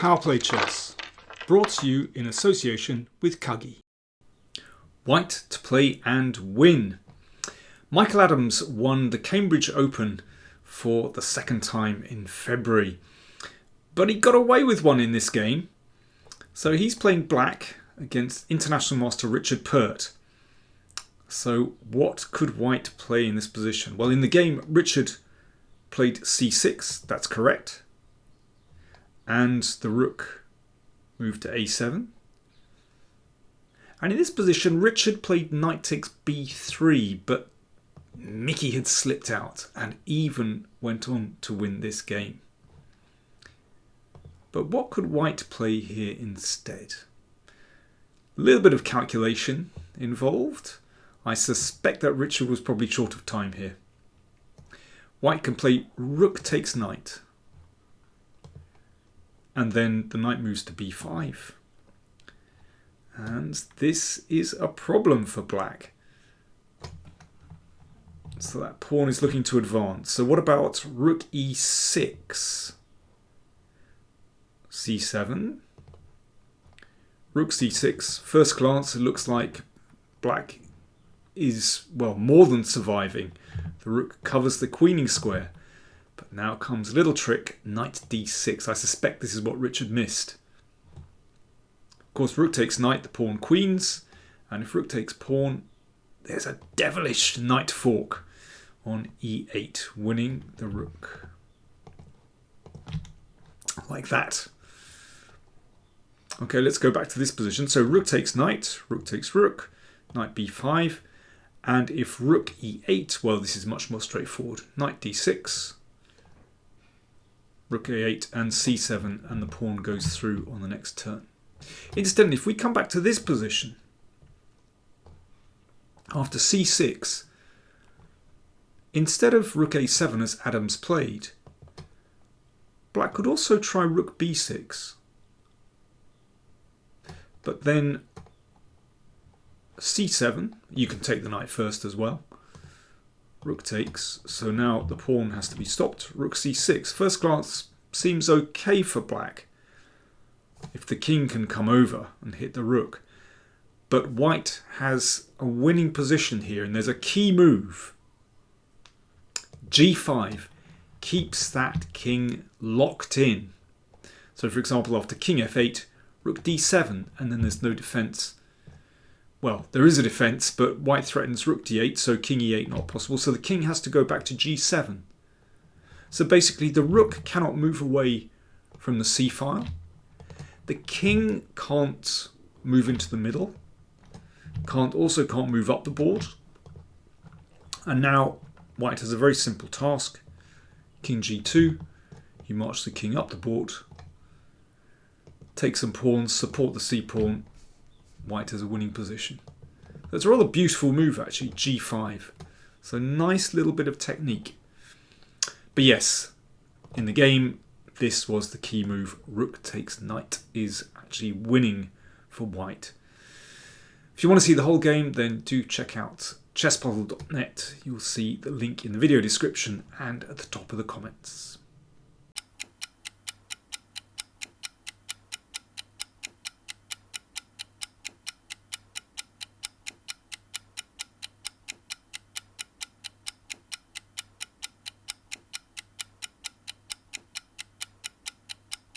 PowerPlayChess, brought to you in association with Kagi. White to play and win. Michael Adams won the Cambridge Open for the second time in February, but he got away with one in this game. So he's playing black against international master Richard Pert. So what could white play in this position? Well, in the game, Richard played c6, that's correct. And the rook moved to a7. And in this position, Richard played knight takes b3, but Mickey had slipped out and even went on to win this game. But what could white play here instead? A little bit of calculation involved. I suspect that Richard was probably short of time here. White can play rook takes knight. And then the knight moves to b5. And this is a problem for black. So that pawn is looking to advance. So what about rook e6? c7. Rook c6. First glance, it looks like black is, well, more than surviving. The rook covers the queening square. But now comes a little trick, knight d6. I suspect this is what Richard missed. Of course, rook takes knight, the pawn queens. And if rook takes pawn, there's a devilish knight fork on e8, winning the rook. Like that. Okay, let's go back to this position. So rook takes knight, rook takes rook, knight b5. And if rook e8, well, this is much more straightforward. Knight d6, rook a8 and c7, and the pawn goes through on the next turn. Incidentally, if we come back to this position, after c6, instead of rook a7 as Adams played, black could also try rook b6. But then c7, you can take the knight first as well. Rook takes, so now the pawn has to be stopped. Rook c6. First glance seems okay for black if the king can come over and hit the rook. But white has a winning position here, and there's a key move. g5 keeps that king locked in. So for example, after king f8, rook d7, and then there's no defense. Well, there is a defense, but white threatens rook d8, so king e8 not possible. So the king has to go back to g7. So basically the rook cannot move away from the c-file. The king can't move into the middle. Also can't move up the board. And now white has a very simple task. King g2. You march the king up the board. Take some pawns, support the c-pawn. White has a winning position. That's a rather beautiful move actually, g5. So nice little bit of technique. But yes, in the game, this was the key move. Rook takes knight is actually winning for white. If you want to see the whole game, then do check out chesspuzzle.net. You'll see the link in the video description and at the top of the comments.